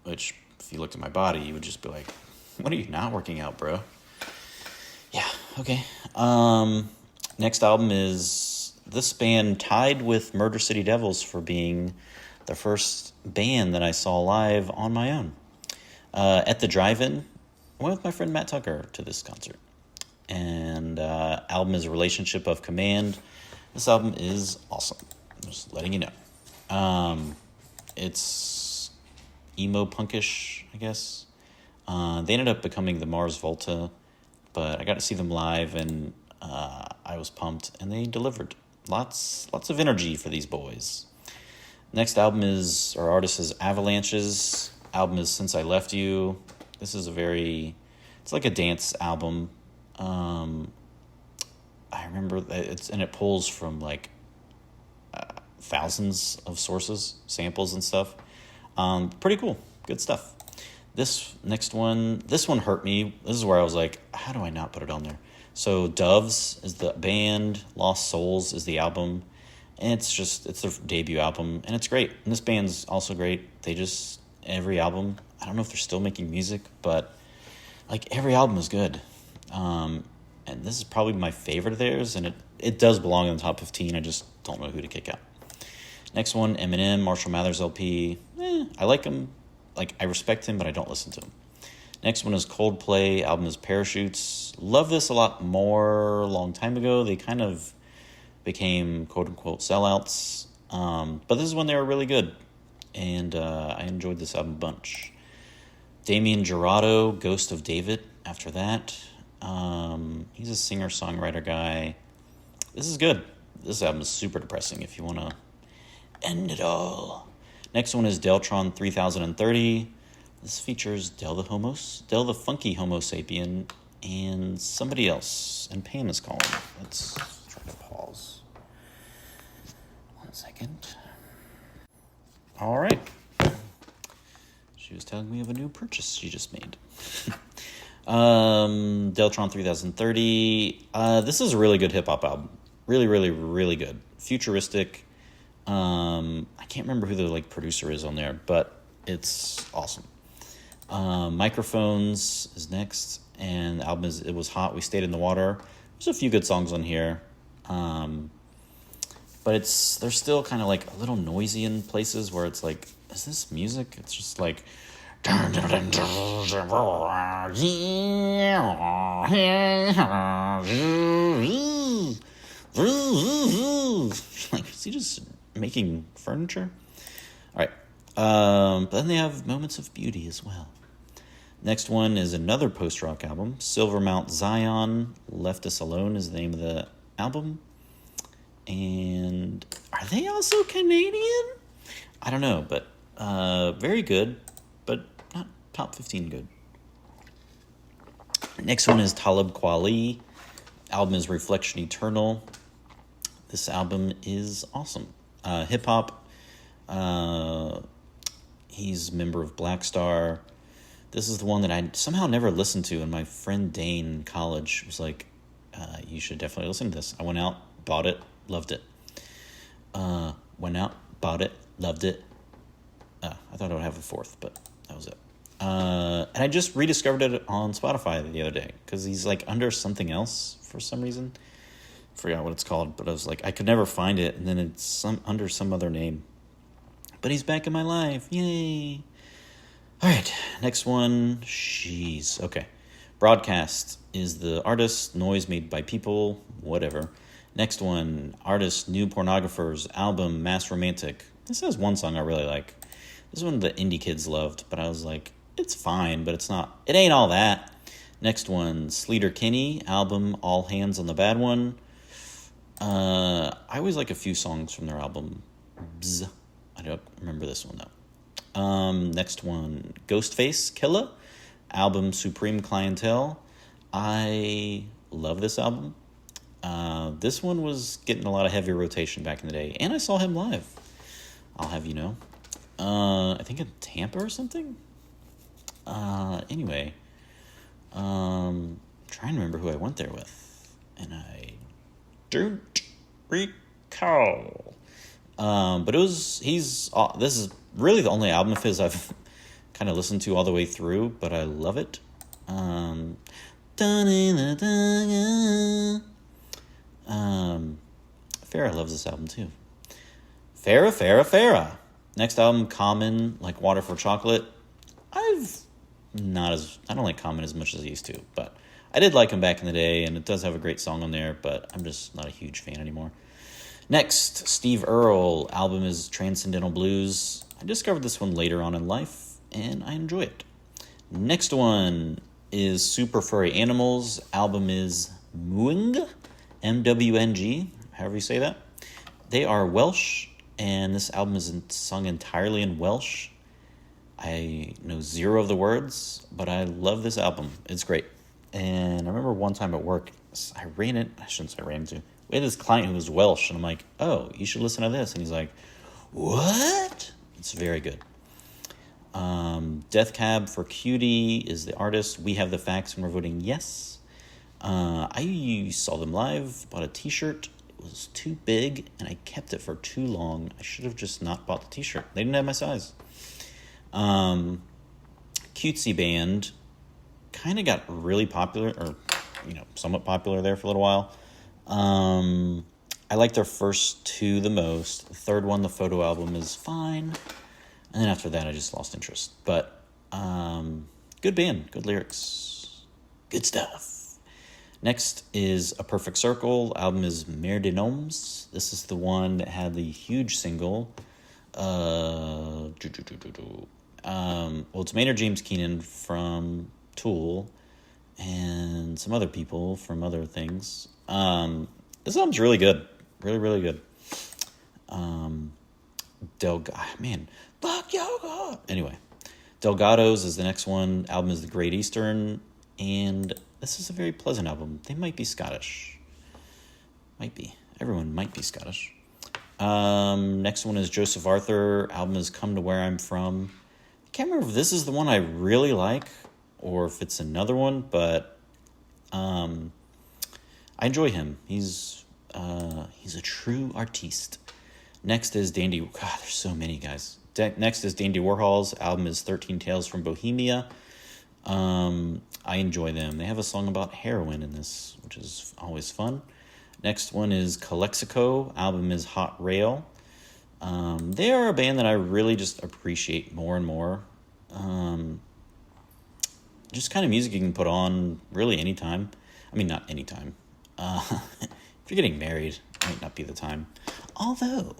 Which, if you looked at my body, you would just be like, what are you not working out, bro? Yeah, okay. Next album is this band tied with Murder City Devils for being the first band that I saw live on my own. At the drive-in, I went with my friend Matt Tucker to this concert. And album is Relationship of Command. This album is awesome. I'm just letting you know. It's emo punkish, I guess. They ended up becoming the Mars Volta, but I got to see them live, and I was pumped, and they delivered. Lots of energy for these boys. Next album artist is Avalanches. Album is Since I Left You. This is it's like a dance album. I remember that it pulls from like thousands of sources, samples and stuff. Pretty cool. Good stuff. This next one, hurt me. This is where I was like, how do I not put it on there? So Doves is the band, Lost Souls is the album, and it's their debut album, and it's great. And this band's also great. Every album, I don't know if they're still making music, but like every album is good. And this is probably my favorite of theirs, and it does belong in the top 15. I just don't know who to kick out. Next one, Eminem, Marshall Mathers LP. I like him. Like, I respect him, but I don't listen to him. Next one is Coldplay. Album is Parachutes. Love this a lot more a long time ago. They kind of became quote-unquote sellouts. But this is when they were really good. And I enjoyed this album a bunch. Damien Jurado, Ghost of David. After that, he's a singer-songwriter guy. This is good. This album is super depressing if you want to end it all. Next one is Deltron 3030. This features Del the Funky Homo Sapien, and somebody else. And Pam is calling. Let's try to pause. 1 second. All right. She was telling me of a new purchase she just made. Deltron 3030. This is a really good hip-hop album. Really, really, really good. Futuristic. I can't remember who the producer is on there, but it's awesome. Microphones is next, and the album is It Was Hot, We Stayed in the Water. There's a few good songs on here, but they're still kind of like a little noisy in places where it's like, is this music? It's just like is he just making furniture? All right. But then they have Moments of Beauty as well. Next one is another post-rock album. Silver Mount Zion, Left Us Alone is the name of the album. And are they also Canadian? I don't know, but very good, but not top 15 good. Next one is Talib Kweli. Album is Reflection Eternal. This album is awesome. Hip-hop. He's a member of Black Star. This is the one that I somehow never listened to, and my friend Dane in college was like, you should definitely listen to this. I went out, bought it, loved it. Went out, bought it, loved it. I thought I would have a fourth, but that was it. And I just rediscovered it on Spotify the other day because he's like under something else for some reason. Forgot what it's called, but I was like, I could never find it, and then it's under some other name. But he's back in my life. Yay. All right, next one. Jeez. Okay. Broadcast is the artist, noise made by people, whatever. Next one, artist, New Pornographers, album, Mass Romantic. This has one song I really like. This is one the indie kids loved, but I was like, it's fine, but it ain't all that. Next one, Sleater Kinney, album, All Hands on the Bad One. I always like a few songs from their album. Bzz. I don't remember this one, though. Next one, Ghostface Killah, album, Supreme Clientele. I love this album. This one was getting a lot of heavy rotation back in the day, and I saw him live. I'll have you know. I think in Tampa or something. Anyway, trying to remember who I went there with, and I don't recall. But this is really the only album of his I've kind of listened to all the way through, but I love it. Farrah loves this album too. Farrah. Next album, Common, like Water for Chocolate. I don't like Common as much as I used to, but I did like him back in the day, and it does have a great song on there, but I'm just not a huge fan anymore. Next, Steve Earle, album is Transcendental Blues. I discovered this one later on in life, and I enjoy it. Next one is Super Furry Animals, album is Mwng, M-W-N-G, however you say that. They are Welsh, and this album is sung entirely in Welsh. I know zero of the words, but I love this album. It's great. And I remember one time at work, I shouldn't say ran into. We had this client who was Welsh, and I'm like, oh, you should listen to this. And he's like, what? It's very good. Death Cab for Cutie is the artist. We Have the Facts, and we're voting yes. I saw them live, bought a t-shirt. It was too big, and I kept it for too long. I should have just not bought the t-shirt. They didn't have my size. Cutesy Band kind of got really popular, or somewhat popular there for a little while. I like their first two the most. The third one, the photo album, is fine, and then after that I just lost interest. But good band, good lyrics, good stuff. Next is A Perfect Circle. Album is Mer de Noms. This is the one that had the huge single. It's Maynard James Keenan from Tool and some other people from other things. This album's really good. Really, really good. Fuck yoga. Anyway, Delgados is the next one. Album is The Great Eastern, and this is a very pleasant album. They might be Scottish. Might be. Everyone might be Scottish. Next one is Joseph Arthur. Album is Come to Where I'm From. I can't remember if this is the one I really like or if it's another one, but I enjoy him. He's a true artiste. Next is Dandy. God, there's so many guys. Next is Dandy Warhol's. Album is 13 Tales from Bohemia. I enjoy them. They have a song about heroin in this, which is always fun. Next one is Calexico. Album is Hot Rail. They are a band that I really just appreciate more and more. Just kind of music you can put on really anytime. I mean, not anytime. If you're getting married, it might not be the time. Although,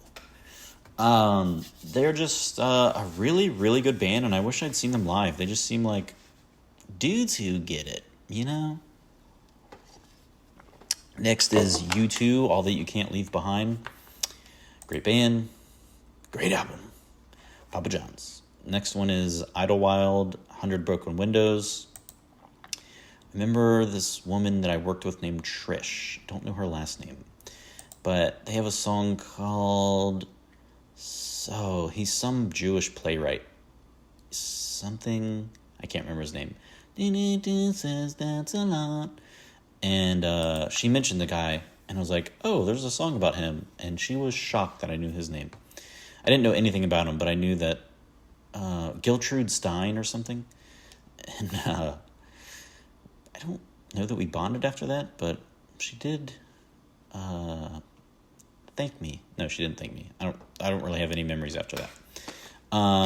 they're just a really, really good band, and I wish I'd seen them live. They just seem like dudes who get it, Next is U2, All That You Can't Leave Behind. Great band. Great album. Papa John's. Next one is Idlewild, 100 Broken Windows. I remember this woman that I worked with named Trish. Don't know her last name. But they have a song called... he's some Jewish playwright. Something... I can't remember his name. Says that's a lot. And she mentioned the guy, and I was like, oh, there's a song about him. And she was shocked that I knew his name. I didn't know anything about him, but I knew that Gertrude Stein or something. And I don't know that we bonded after that, but she did thank me. No, she didn't thank me. I don't really have any memories after that.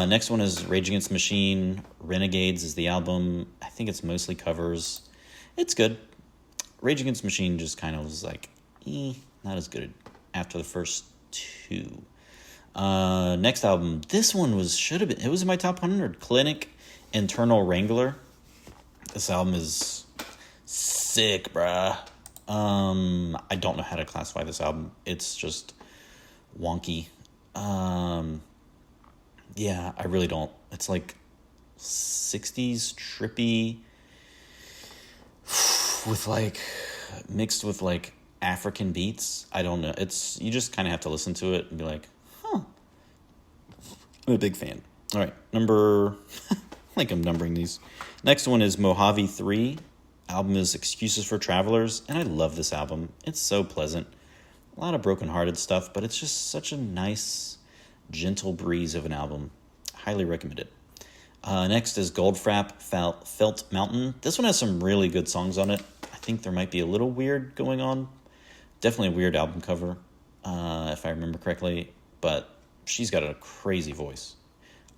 Next one is Rage Against the Machine. Renegades is the album. I think it's mostly covers. It's good. Rage Against the Machine just kind of was like, not as good after the first two. Next album. This one should have been. It was in my top 100. Clinic, Internal Wrangler. This album is sick, bruh. I don't know how to classify this album. It's just wonky. Yeah, I really don't. It's like 60s trippy with like mixed with like African beats. I don't know. You just kind of have to listen to it and be like, huh. I'm a big fan. All right, I think I'm numbering these. Next one is Mojave 3. Album is Excuses for Travelers, and I love this album. It's so pleasant. A lot of broken-hearted stuff, but it's just such a nice, gentle breeze of an album. Highly recommend it. Next is Goldfrapp Felt Mountain. This one has some really good songs on it. I think there might be a little weird going on. Definitely a weird album cover, if I remember correctly, but she's got a crazy voice.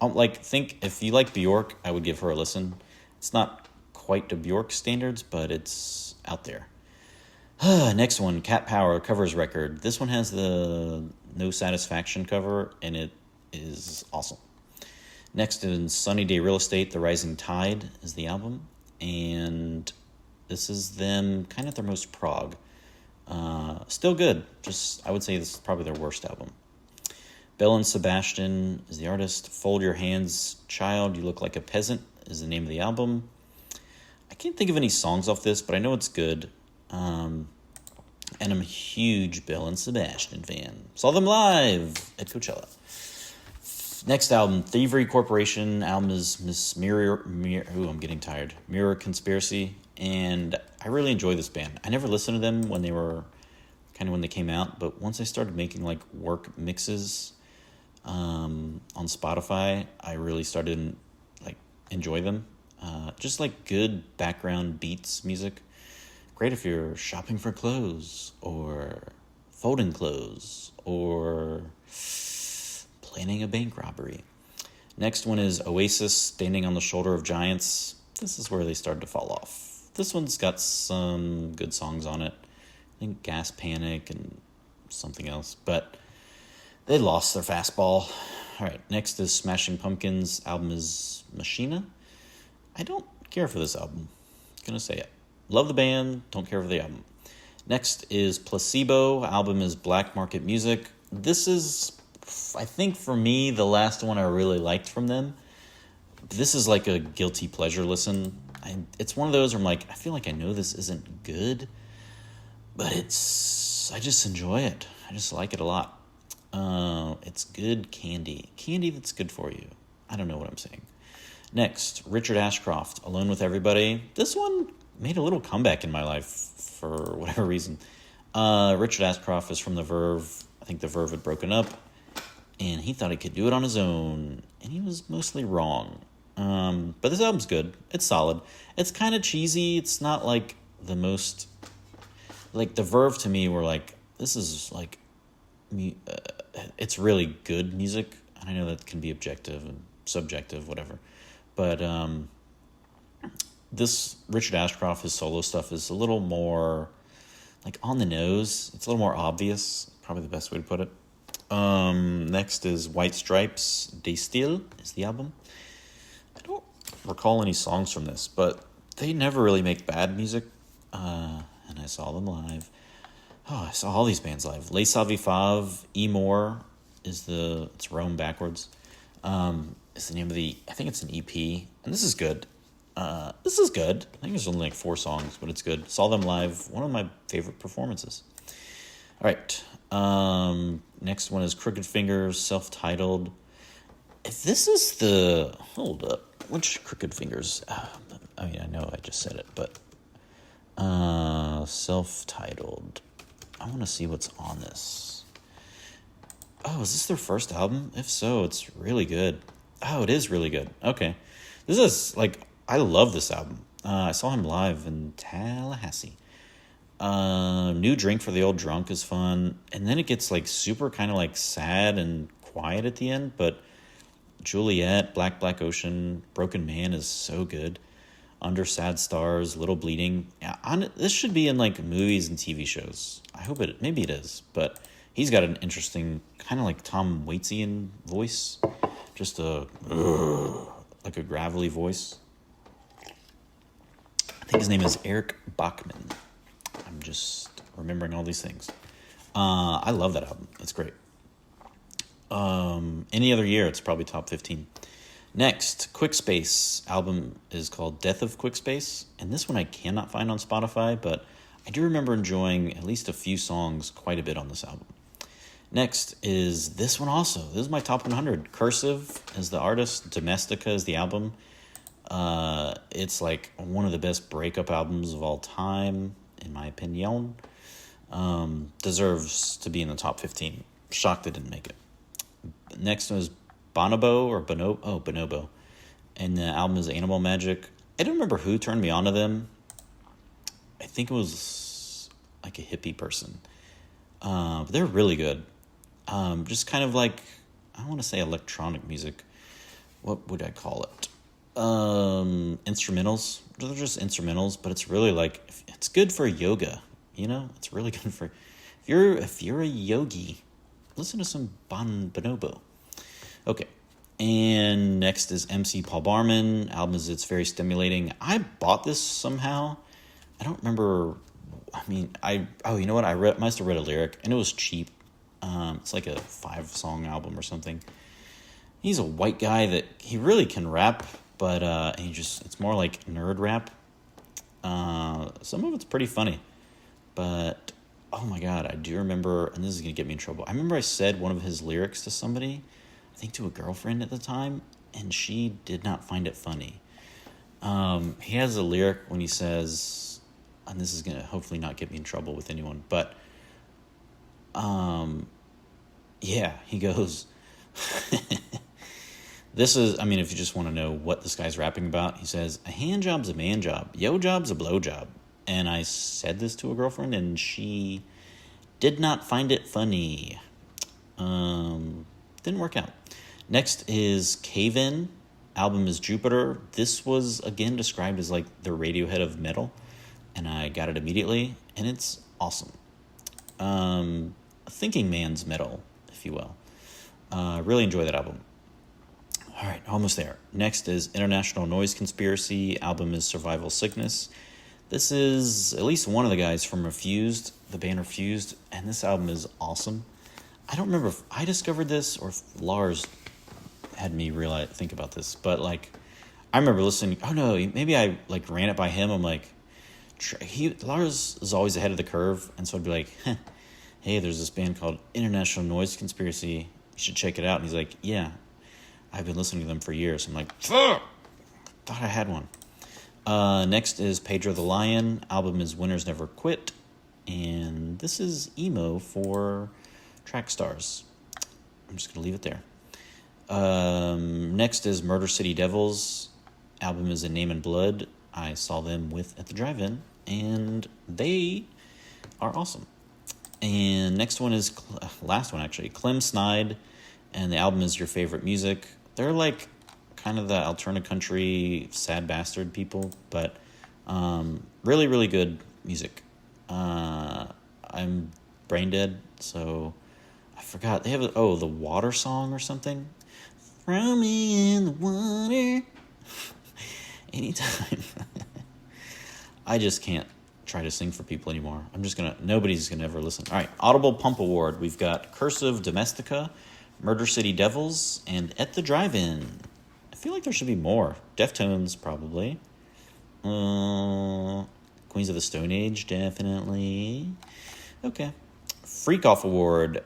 If you like Bjork, I would give her a listen. It's not quite to Bjork standards, but it's out there. Next one, Cat Power covers record. This one has the No Satisfaction cover, and it is awesome. Next is Sunny Day Real Estate, The Rising Tide is the album, and this is them kind of their most prog. Still good. I would say this is probably their worst album. Belle and Sebastian is the artist. Fold Your Hands, Child, You Look Like a Peasant is the name of the album. I can't think of any songs off this, but I know it's good. And I'm a huge Belle and Sebastian fan. Saw them live at Coachella. Next album, Thievery Corporation. Album is Miss Mirror. I'm getting tired. Mirror Conspiracy. And I really enjoy this band. I never listened to them when they came out, but once I started making like work mixes on Spotify, I really started like enjoy them. Just like good background beats music. Great if you're shopping for clothes or folding clothes or planning a bank robbery. Next one is Oasis, Standing on the Shoulder of Giants. This is where they started to fall off. This one's got some good songs on it. I think Gas Panic and something else, but they lost their fastball. All right, next is Smashing Pumpkins. Album is Machina. I don't care for this album. Gonna say it. Love the band, don't care for the album. Next is Placebo. Album is Black Market Music. This is, I think for me, the last one I really liked from them. This is like a guilty pleasure listen. It's one of those where I'm like, I feel like I know this isn't good, but I just enjoy it. I just like it a lot. It's good candy. Candy that's good for you. I don't know what I'm saying. Next, Richard Ashcroft, Alone with Everybody. This one made a little comeback in my life for whatever reason. Richard Ashcroft is from The Verve. I think The Verve had broken up, and he thought he could do it on his own, and he was mostly wrong. But this album's good. It's solid. It's kind of cheesy. It's not like the most... Like, The Verve to me were like, this is like... it's really good music, and I know that can be objective and subjective, whatever. But this Richard Ashcroft, his solo stuff is a little more like on the nose. It's a little more obvious, probably the best way to put it. Next is White Stripes, De Style is the album. I don't recall any songs from this, but they never really make bad music. And I saw them live. Oh, I saw all these bands live. Les Savifav, E More it's Rome backwards. Is the name of I think it's an EP, and this is good. I think there's only like 4 songs, but it's good. Saw them live, one of my favorite performances. All right, next one is Crooked Fingers, self-titled. If this is hold up, which Crooked Fingers? I mean, I know I just said it, but Self-titled. I want to see what's on this. Oh, is this their first album? If so, it's really good. Oh, it is really good. Okay. This is, like, I love this album. I saw him live in Tallahassee. New Drink for the Old Drunk is fun. And then it gets, like, super kind of, like, sad and quiet at the end. But Juliet, Black Ocean, Broken Man is so good. Under Sad Stars, Little Bleeding. Yeah, this should be in, like, movies and TV shows. I hope it, maybe it is. But he's got an interesting, kind of like Tom Waitian voice. Just like a gravelly voice. I think his name is Eric Bachman. I'm just remembering all these things. I love that album. It's great. Any other year, it's probably top 15. Next, Quickspace album is called Death of Quickspace. And this one I cannot find on Spotify, but I do remember enjoying at least a few songs quite a bit on this album. Next is this one also. This is my top 100. Cursive is the artist. Domestica is the album. It's like one of the best breakup albums of all time, in my opinion. Deserves to be in the top 15. Shocked it didn't make it. Next was Bonobo. And the album is Animal Magic. I don't remember who turned me on to them. I think it was like a hippie person. But they're really good. Just kind of like, I want to say electronic music. What would I call it? Instrumentals. They're just instrumentals, but it's really like, it's good for yoga. You know, it's really good for, if you're a yogi, listen to some Bonobo. Okay. And next is MC Paul Barman. Album is It's Very Stimulating. I bought this somehow. I don't remember. I mean, you know what? I must have read a lyric, and it was cheap. It's like a 5-song album or something. He's a white guy that he really can rap, but it's more like nerd rap. Some of it's pretty funny, but oh my god, I do remember, and this is gonna get me in trouble. I remember I said one of his lyrics to somebody, I think to a girlfriend at the time, and she did not find it funny. He has a lyric when he says, and this is going to hopefully not get me in trouble with anyone, but he goes, this is, I mean, if you just want to know what this guy's rapping about, he says, a hand job's a man job, yo job's a blow job. And I said this to a girlfriend, and she did not find it funny. Didn't work out. Next is Cave In. Album is Jupiter. This was, again, described as like the Radiohead of metal, and I got it immediately, and it's awesome. Thinking man's metal, if you will. Really enjoy that album. All right, almost there. Next is International Noise Conspiracy. Album is Survival Sickness. This is at least one of the guys from Refused, the band Refused, and this album is awesome. I don't remember if I discovered this or if Lars had me think about this, but like I remember listening. Oh no, maybe I like ran it by him. I'm like, Lars is always ahead of the curve, and so I'd be like, hey, there's this band called International Noise Conspiracy. You should check it out. And he's like, yeah, I've been listening to them for years. I'm like, fuck, thought I had one. Next is Pedro the Lion. Album is Winners Never Quit, and this is emo for track stars. I'm just gonna leave it there. Next is Murder City Devils. Album is In Name and Blood. I saw them at the drive-in, and they are awesome. And next one is last one actually, Clem Snide, and the album is Your Favorite Music. They're like kind of the alternative country sad bastard people, but really, really good music. I'm brain dead, so I forgot. They have the water song or something. Throw me in the water. Anytime. I just can't try to sing for people anymore. Nobody's gonna ever listen. All right, Audible Pump Award. We've got Cursive Domestica, Murder City Devils, and At the Drive-In. I feel like there should be more. Deftones, probably. Queens of the Stone Age, definitely. Okay. Freak Off Award.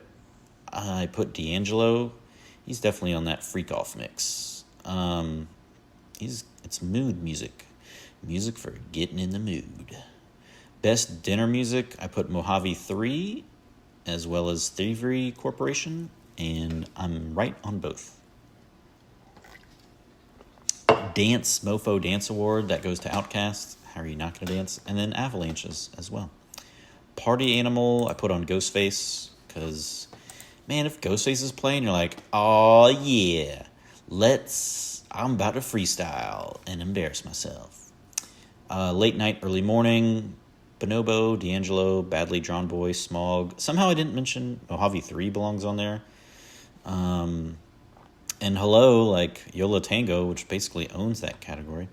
I put D'Angelo. He's definitely on that Freak Off mix. It's mood music. Music for getting in the mood. Best dinner music, I put Mojave 3 as well as Thievery Corporation, and I'm right on both. Dance Mofo Dance Award, that goes to Outkast. How are you not going to dance? And then Avalanches as well. Party Animal, I put on Ghostface, because, man, if Ghostface is playing, you're like, oh yeah, I'm about to freestyle and embarrass myself. Late Night, Early Morning, Bonobo, D'Angelo, Badly Drawn Boy, Smog. Somehow I didn't mention Mojave 3 belongs on there. And Hello, like Yola Tango, which basically owns that category.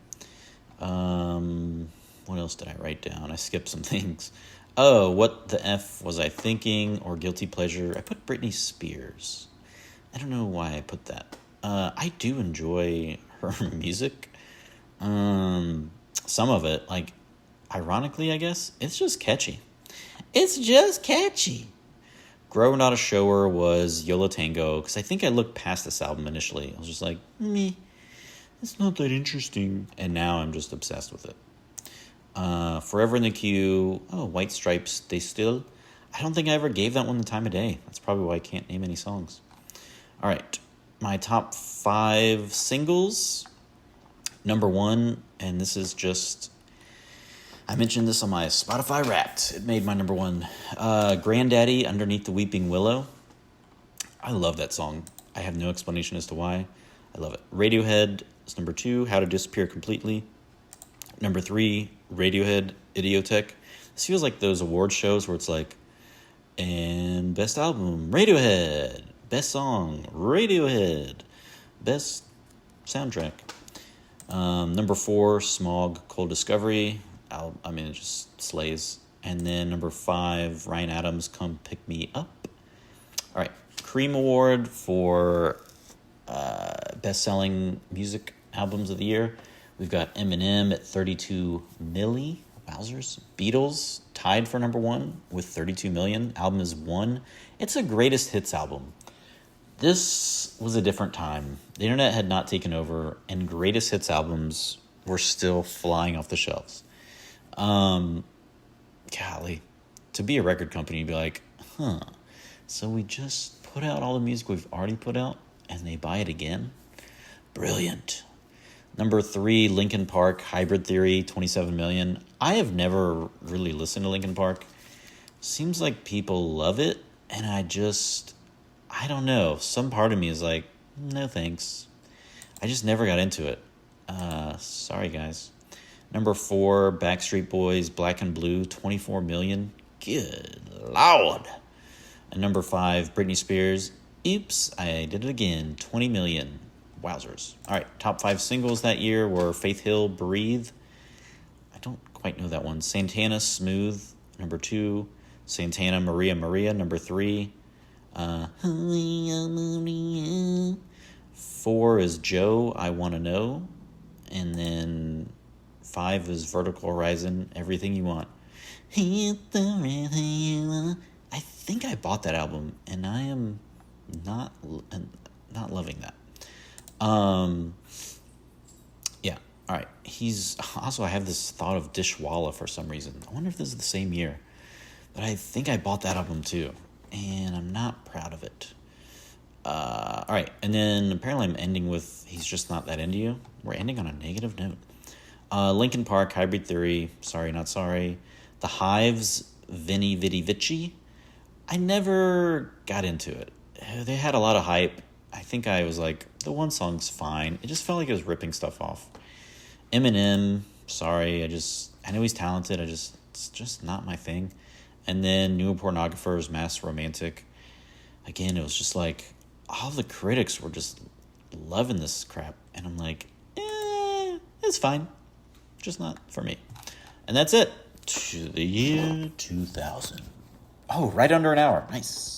What else did I write down? I skipped some things. Oh, What the F Was I Thinking, or Guilty Pleasure. I put Britney Spears. I don't know why I put that. I do enjoy her music. Some of it, like, ironically, I guess, it's just catchy. It's just catchy. Grow Not a Shower was Yola Tango, because I think I looked past this album initially. I was just like, meh, it's not that interesting. And now I'm just obsessed with it. Forever in the Queue, White Stripes, Stay Still. I don't think I ever gave that one the time of day. That's probably why I can't name any songs. All right, my top 5 singles. Number 1, and this is just, I mentioned this on my Spotify Wrapped. It made my number 1. Grandaddy, Underneath the Weeping Willow. I love that song. I have no explanation as to why. I love it. Radiohead is number 2, How to Disappear Completely. Number 3, Radiohead, Idiotech. This feels like those award shows where it's like, and best album, Radiohead. Best song, Radiohead. Best soundtrack. Number 4, Smog, Cold Discovery. It just slays. And then number 5, Ryan Adams, Come Pick Me Up. All right, Cream Award for best-selling music albums of the year. We've got Eminem at 32 milli. Wowzers. Beatles tied for number 1 with 32 million. Album is 1. It's a greatest hits album. This was a different time. The internet had not taken over, and greatest hits albums were still flying off the shelves. Golly, to be a record company, you'd be like, so we just put out all the music we've already put out, and they buy it again? Brilliant. Number 3, Linkin Park, Hybrid Theory, 27 million. I have never really listened to Linkin Park. Seems like people love it, and I don't know. Some part of me is like, no thanks. I just never got into it. Sorry, guys. Number 4, Backstreet Boys, Black and Blue, 24 million. Good Lord. And number 5, Britney Spears, Oops, I Did It Again, 20 million. Wowzers. All right, top 5 singles that year were Faith Hill, Breathe. I don't quite know that one. Santana, Smooth, number 2. Santana, Maria Maria, number 3. 4 is Joe, I Wanna Know. And then 5 is Vertical Horizon, Everything You Want. I think I bought that album, and I am not loving that. Yeah, all right. I have this thought of Dishwalla for some reason. I wonder if this is the same year. But I think I bought that album too, and I'm not proud of it. All right, and then apparently I'm ending with He's Just Not That Into You. We're ending on a negative note. Linkin Park, Hybrid Theory, Sorry Not Sorry. The Hives, Veni Vidi Vici. I never got into it. They had a lot of hype. I think I was like, the one song's fine. It just felt like it was ripping stuff off. Eminem, sorry, I know he's talented. It's just not my thing. And then New Pornographers, Mass Romantic. Again, it was just like, all the critics were just loving this crap. And I'm like, it's fine. Just not for me. And that's it. To the year 2000. Oh, right under an hour. Nice.